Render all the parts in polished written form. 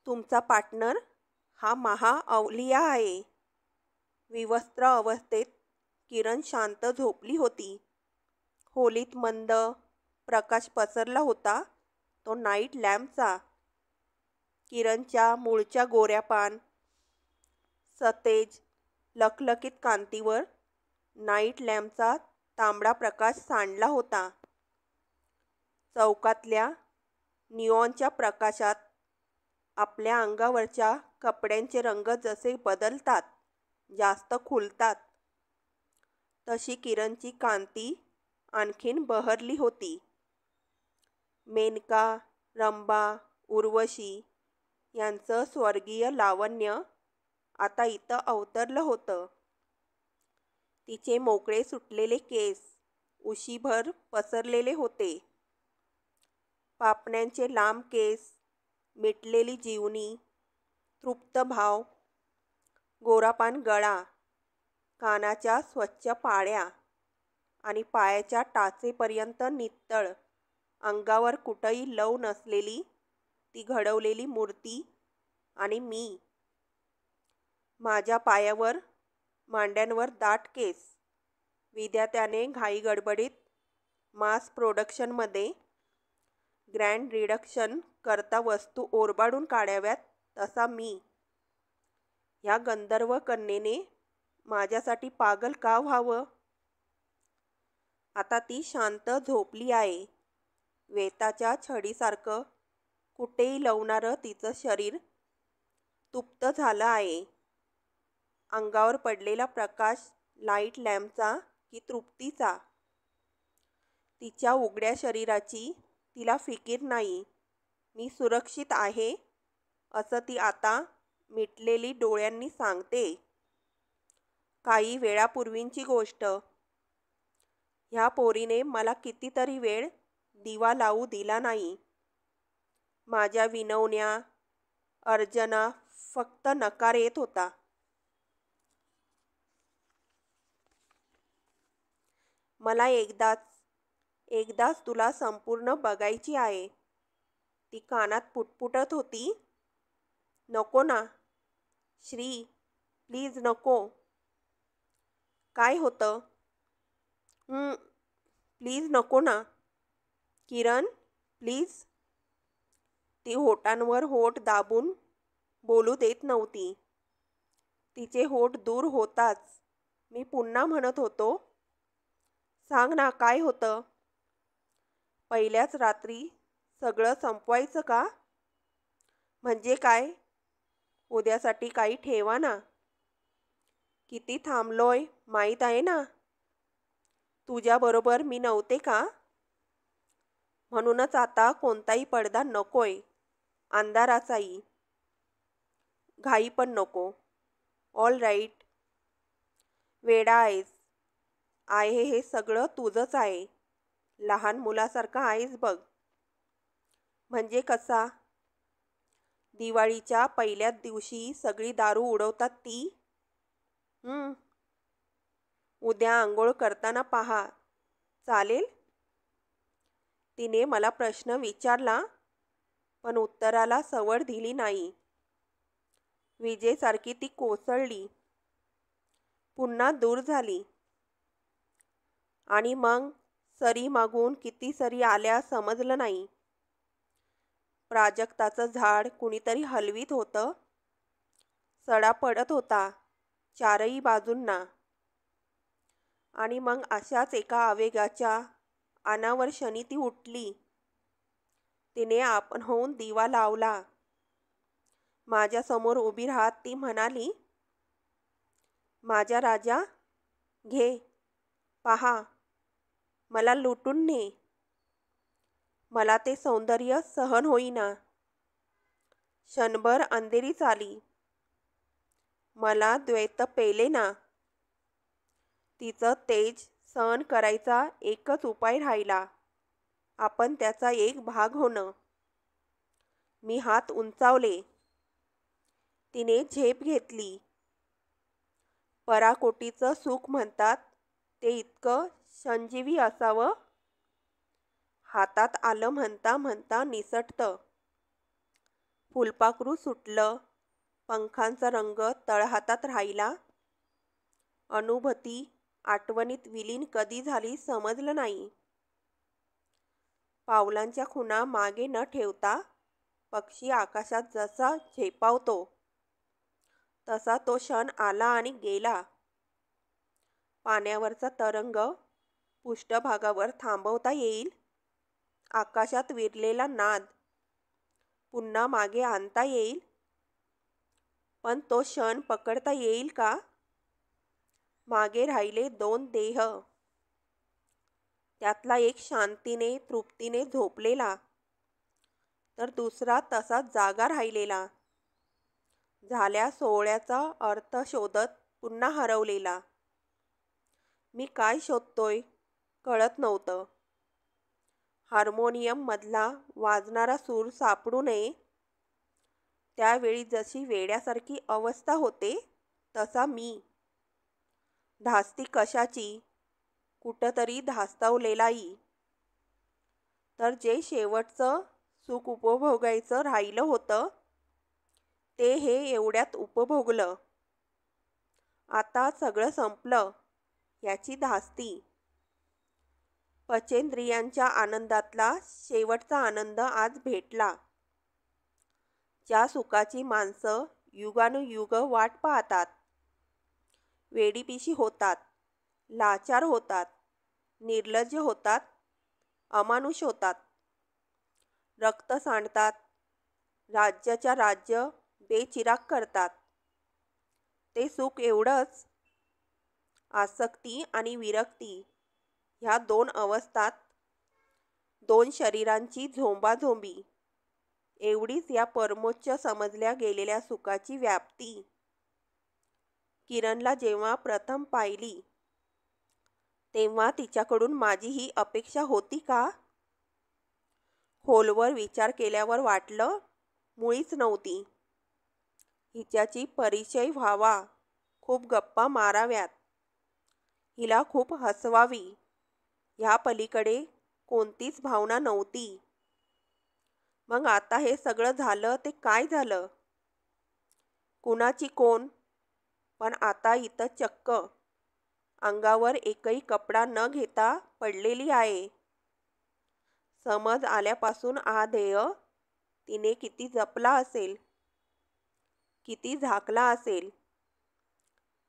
तुमचा पार्टनर हा महाअवलिया आहे. विवस्त्र अवस्थेत किरण शांत झोपली होती. खोलीत मंद प्रकाश पसरला होता, तो नाईट लॅम्पचा. किरणच्या मूळच्या गोऱ्यापान सतेज लखलखीत कांतीवर नाईट लॅम्पचा तांबडा प्रकाश सांडला होता. चौकातल्या निऑनच्या प्रकाशात आपल्या अंगावरच्या कपड्यांचे रंग जसे बदलतात, जास्त खुलतात, तशी किरणची कांती आणखीन बहरली होती. मेनका, रंभा, उर्वशी यांचं स्वर्गीय लावण्य आता इथं अवतरलं होतं. तिचे मोकळे सुटलेले केस उशीभर पसरलेले होते. पापण्यांचे लांब केस, मिटलेली जीवनी, तृप्त भाव, गोरापान गळा, कानाच्या स्वच्छ पाळ्या आणि पायाच्या टाचेपर्यंत नितळ, अंगावर कुठंही लव नसलेली ती घडवलेली मूर्ती. आणि मी, माझ्या पायावर, मांड्यांवर दाट केस. विधात्याने घाईगडबडीत मास प्रोडक्शनमध्ये ग्रँड रिडक्शन करता वस्तू ओरबाडून काढाव्यात तसा मी. ह्या गंधर्व कन्येने माझ्यासाठी पागल का व्हावं? आता ती शांत झोपली आहे. वेताच्या छडीसारखं कुठेही लवणारं तिचं शरीर तृप्त झालं आहे. अंगावर पडलेला प्रकाश लाईट लॅम्पचा की तृप्तीचा? तिच्या उघड्या शरीराची तिला फिकीर नाही. मी सुरक्षित आहे असं ती आता मिटलेली डोळ्यांनी सांगते. काही वेळापूर्वीची गोष्ट. ह्या पोरीने मला कितीतरी वेळ दिवा लावू दिला नाही. माझ्या विनवण्या, अर्जना फक्त नकार येत होता. मला एकदाच तुला संपूर्ण बघायची आहे. ती कानात पुटपुटत होती. नको ना श्री, प्लीज नको. काय होतं? प्लीज नको ना किरण, प्लीज. ती होठांवर होठ दाबून बोलू देत नव्हती. तिचे होठ दूर होताच मी पुन्हा म्हणत होतो, सांग ना काय होतं? पहिल्याच रात्री सगळं संपवायचं का? म्हणजे काय? उद्यासाठी काही ठेवा ना. किती थांबलोय माहीत आहे ना. तुझ्याबरोबर मी नव्हते का? म्हणूनच आता कोणताही पडदा नकोय, अंधाराचाही. घाई पण नको. All right. वेडा आहेस. आहे हे सगळं तुझंच आहे. लहान मुलासारखा आहेस बघ. म्हणजे कसा? दिवाळीच्या पहिल्याच दिवशी सगळी दारू उडवतात ती? उद्या आंघोळ करताना पहा, चालेल? तिने मला प्रश्न विचारला, पण उत्तराला सवड दिली नाही. विजेसारखी ती कोसळली, पुन्हा दूर झाली. आणि मग सरी मागून किती सरी आल्या समजलं नाही. प्राजक्ताचं झाड कुणीतरी हलवीत होतं. सडा पडत होता चारही बाजूंना. आणि मग अशाच एका आवेगाच्या अनावर क्षणी ती उठली. तिने आपण होऊन दिवा लावला. माझ्यासमोर उभी राहत ती म्हणाली, माझा राजा, घे, पहा, मला लुटून ने. मला ते सौंदर्य सहन होईना. क्षणभर अंधेरीच आली. मला द्वैत पेले ना. तिचं तेज सहन करायचा एकच उपाय राहिला, आपण त्याचा एक भाग होणं. मी हात उंचावले. तिने झेप घेतली. पराकोटीचं सुख म्हणतात ते इतकं संजीवी असावं. हातात आलं म्हणता म्हणता निसटतं. फुलपाखरू सुटलं, पंखांचा रंग तळहातात राहिला. अनुभूती आठवणीत विलीन कधी झाली समजलं नाही. पावलांच्या खुणा मागे न ठेवता पक्षी आकाशात जसा झेपावतो तसा तो क्षण आला आणि गेला. पाण्यावरचा तरंग पृष्ठभागावर थांबवता येईल. आकाशात विरलेला नाद पुन्हा मागे आणता येईल. पण तो क्षण पकडता येईल का? मागे राहिले दोन देह. त्यातला एक शांतीने तृप्तीने झोपलेला, तर दुसरा तसाच जागा राहिलेला, झाल्या सोहळ्याचा अर्थ शोधत पुन्हा हरवलेला. मी काय शोधतोय कळत नव्हतं. हार्मोनियम मधला वाजणारा सूर सापडू नये, त्यावेळी जशी वेड्यासारखी अवस्था होते तसा मी. धास्ती कशाची, कुठंतरी धास्तावलेलाही. तर जे शेवटचं सुख उपभोगायचं राहिलं होतं ते हे एवढ्यात उपभोगलं. आता सगळं संपलं याची धास्ती. पंचेंद्रियांच्या आनंदातला शेवटचा आनंद आज भेटला. ज्या सुखाची माणसं युगानुयुग वाट पाहतात, वेडीपिशी होतात, लाचार होतात, निर्लज्ज होतात, अमानुष होतात, रक्त सांडतात, राज्याच्या राज्य बेचिराग करतात, ते सुख एवढंच. आसक्ती आणि विरक्ती ह्या दोन अवस्थात, दोन शरीरांची झोंबाझोंबी, एवढीच या परमोच्च समजल्या गेलेल्या सुखाची व्याप्ती. किरणला जेव्हा प्रथम पाहिली तेव्हा तिच्याकडून माझी ही अपेक्षा होती का? खोलवर विचार केल्यावर वाटलं मुळीच नव्हती. हिच्याशी परिचय व्हावा, खूप गप्पा माराव्यात, हिला खूप हसवावी, ह्या पलीकडे कोणतीच भावना नव्हती. मग आता हे सगळं झालं ते काय झालं? कुणाची कोण? पण आता इथं चक्क अंगावर एकही कपडा न घेता पडलेली आहे. समज आल्यापासून हा ध्येय तिने किती जपला असेल, किती झाकला असेल,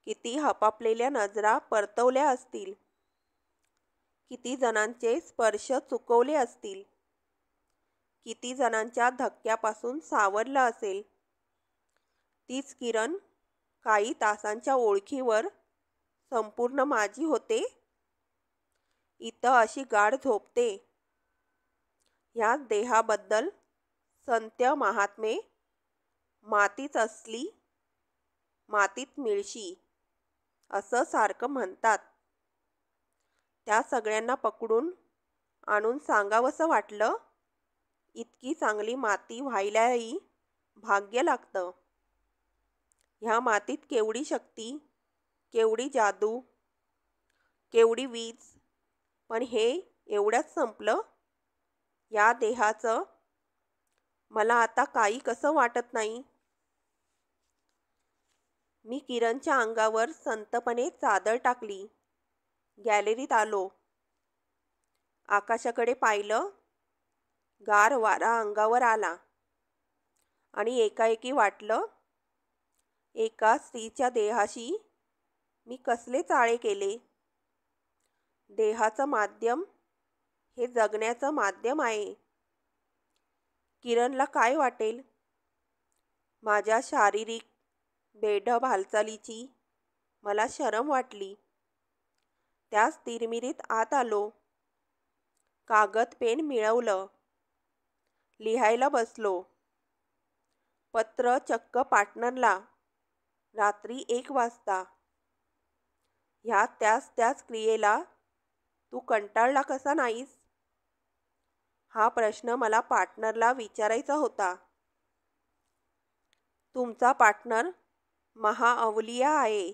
किती हपापलेल्या नजरा परतवल्या असतील, किती जणांचे स्पर्श चुकवले असतील, किती जणांच्या धक्क्यापासून सावरलं असेल. तीच किरण काही तासांच्या ओळखीवर संपूर्ण माझी होते. इथं अशी गाढ झोपते. ह्याच देहाबद्दल संत महात्मे मातीच असली मातीत मिळशी असं सारखं म्हणतात. त्या सगळ्यांना पकडून आणून सांगावंसं वाटलं, इतकी चांगली माती व्हायलाही भाग्य लागतं. ह्या मातीत केवढी शक्ती, केवढी जादू, केवढी वीज. पण हे एवढ्यात संपलं. या देहाचं मला आता काही कसं वाटत नाही. मी किरणच्या अंगावर संतपणे चादर टाकली. गॅलरीत आलो. आकाशाकडे पाहिलं. गार वारा अंगावर आला आणि एकाएकी वाटलं, एका स्त्रीच्या देहाशी मी कसले चाळे केले. देहाचं माध्यम हे जगण्याचं माध्यम आहे. किरणला काय वाटेल? माझ्या शारीरिक बेढब हालचालीची मला शरम वाटली. त्याच तिरमिरीत आत आलो. कागद पेन मिळवलं. लिहायला बसलो. पत्र चक्क पार्टनरला. रात्री 1 वाजता. ह्या त्याच क्रियेला तू कंटाळला कसा नाहीस? हा प्रश्न मला पार्टनरला विचारायचा होता. तुमचा पार्टनर महाअवलिया आहे.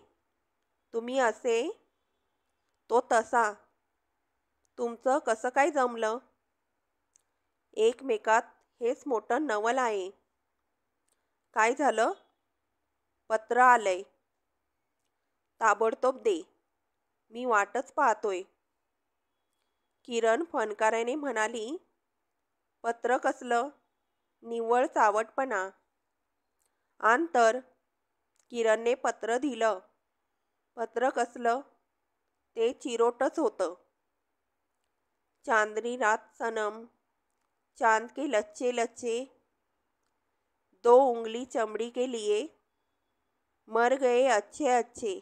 तुम्ही असे, तो तसा. तुमचं कसं काय जमलं? एकमेकात हेच मोठं नवल आहे. काय झालं? पत्र आलंय. ताबडतोब दे, मी वाटच पाहतोय. किरण फणकाराने म्हणाली. पत्र कसलं? निव्वळ चावटपणा. आण तर. किरणने पत्र दिलं. पत्र कसलं? ते चिरोटच होतं. चांदनी रात सनम, चांद के लच्छे लच्छे, 2 उंगली चमड़ी के लिए, मर गए अच्छे अच्छे.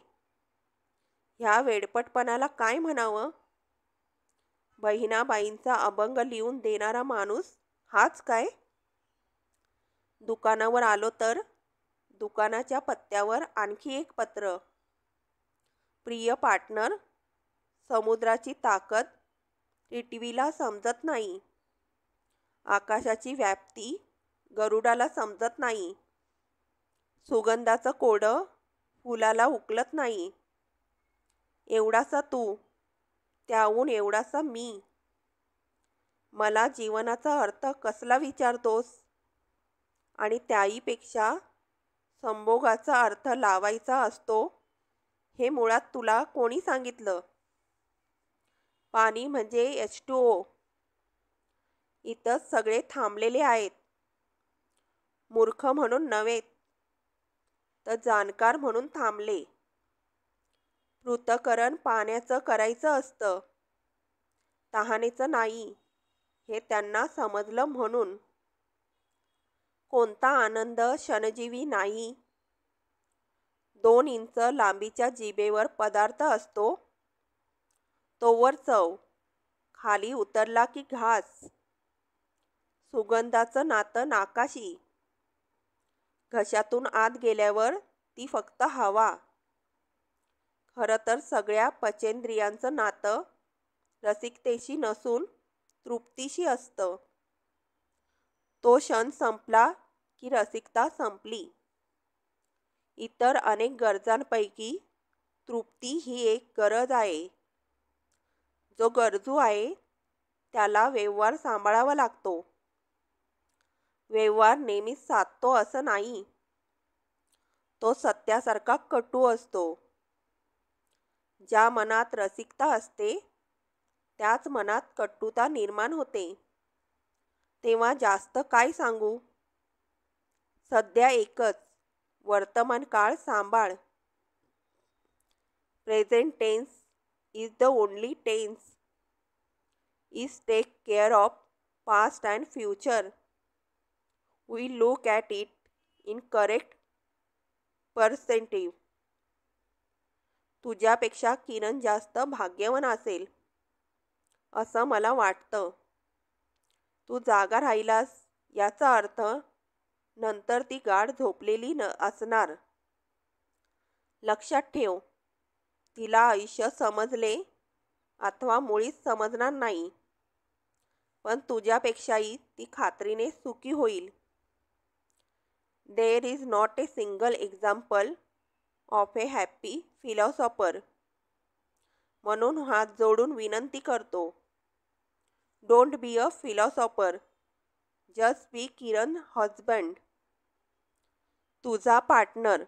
ह्या वेडपटपणाला काय म्हणावं? बहिणाबाईंचा अभंग लिहून देणारा माणूस हाच काय? दुकानावर आलो तर दुकानाच्या पत्त्यावर आणखी एक पत्र. प्रिय पार्टनर, समुद्राची ताकद टिटवीला समजत नाही. आकाशाची व्याप्ती गरुडाला समजत नाही. सुगंधाचं कोडं फुलाला उकलत नाही. एवढासा तू, त्याहून एवढासा मी. मला जीवनाचा अर्थ कसला विचारतोस? आणि त्याहीपेक्षा संभोगाचा अर्थ लावायचा असतो हे मुळात तुला कोणी सांगितलं? पाणी म्हणजे H2O. इथं सगळे थांबलेले आहेत. मूर्ख म्हणून नव्हे, तर जाणकार म्हणून थांबले. पृथक्करण पाण्याचं करायचं असतं, तहानेचं नाही, हे त्यांना समजलं म्हणून. कोणता आनंद क्षणजीवी नाही. 2 इंच लांबीच्या जिभेवर पदार्थ असतो, तोवर चव, खाली उतरला की घास. सुगंधाचं नातं नाकाशी, घशातून आत गेल्यावर ती फक्त हवा. खरं तर सगळ्या पचेंद्रियांचं नातं रसिकतेशी नसून तृप्तीशी असतं. तो क्षण संपला की रसिकता संपली. इतर अनेक गरजांपैकी तृप्ती ही एक गरज आहे. जो गरजू आहे त्याला व्यवहार सांभाळावा लागतो. व्यवहार नेहमीच साधतो असं नाही. तो सत्यासारखा कटू असतो. ज्या मनात रसिकता असते त्याच मनात कटुता निर्माण होते. तेव्हा जास्त काय सांगू? सध्या एकच, वर्तमान काळ सांभाळ. Present tense is the only tense. Is take care of past and future. We look at it in correct perspective. तुझ्यापेक्षा किरण जास्त भाग्यवान असेल असं मला वाटतं. तू जागा राहिलास याचा अर्थ नंतर ती गाढ झोपलेली असणार. लक्षात ठेव, तिला आयुष्य समजले अथवा मुळीच समजणार नाही, पण तुझ्यापेक्षाही ती खात्रीने सुखी होईल. There is not a single example of a happy philosopher. म्हणून हात जोडून विनंती करतो, don't be a philosopher, just be Kiran husband. तुझा पार्टनर.